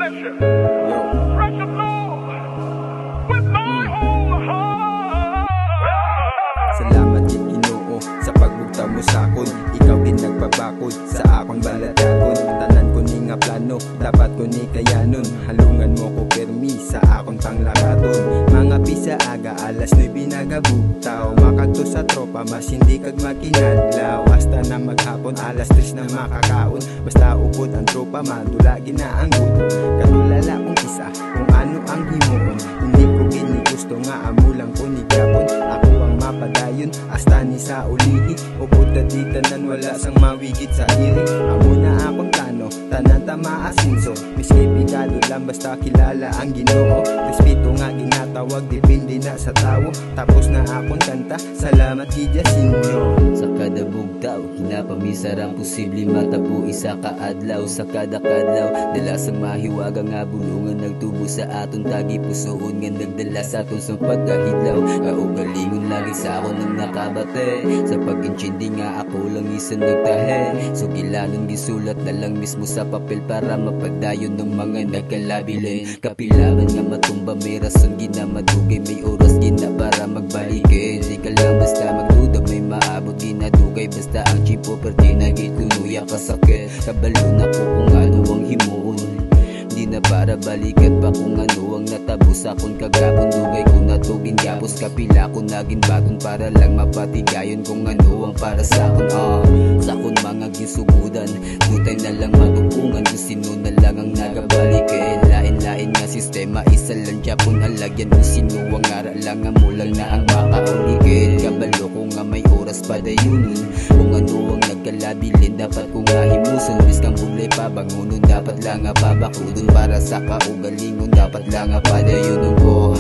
pressure. Pressure, Lord, with my whole heart. Salamat kay Ginoo sa pagbugtaw mo sa akon. Ikaw din nagpabakod sa akong baladagon. Tanan ko ni nga plano, dapat ko ni kayanon. Halungan mo ko permi sa akong panglakaton. Mga pisa aga, alas 9 nagabugtaw. Makadto sa tropa, mas hindi kag makinadlaw. Basta na maghapon, alas 3 na makakaon. Basta upod ang tropa, madulagi na ang gutom. Katulala kong isa, kung ano ang himuon. Hindi ko gusto nga amulang ko ni gapon. Ako ang mapadayon, hasta ni sa ulihi. Upod na di tanan, wala sang mawigit sa iri. Amo na akong plano, tanan tama asinso. Miski pigado lang, basta kilala ang Ginoo. Respeto nga ginatawag, depende na sa tao. Tapos na akong kanta, salamat gidya sinyo. Sa kada bugtaw, hinapamisarang posible matabo isa kaadlaw. Sa kada kadlaw, dala sa mahiwaga nga bulungan nagtubo sa aton tagi pusoon nga nagdala sa aton sa pagkahidlaw. Kaugalingon lagi sa akon nang nakabate. Sa pag-intindi nga ako lang isang nagtahe. So gilanon gisulat na lang mismo sa papel para mapadayon ng mga nagkalabilin. Kapilangan nga matumba, may rason ginamadugay, may oras gina para magbalikin. Di ka lang basta magduda, may maabot ginadugay. Basta ang chipo perti nagituluya kasakit. Kabalo na ko kung ano ang himuon. Di na para balikan pa kung ano ang natabos akong kagapon. Dugay ko na tugin gapos, kapila ko naging bagon para lang mapatigayon kung ano ang para sa akon. Sa akon mga gisugudan, dutay na lang matupungan kung sino na lang ang nagabalik. Lain-lain nga sistema, isa lang Japon halagyan kung sino ang ara lang ang mulang na ang makauligid. Kabalo ko nga may oras pa dayunon, kung ano ang nagkalabilin dapat ko nga himuson. Biskang buglay pa bangunon, dapat lang nga pabakudon. Para sa kaugalingon, dapat lang nga padayonon ko.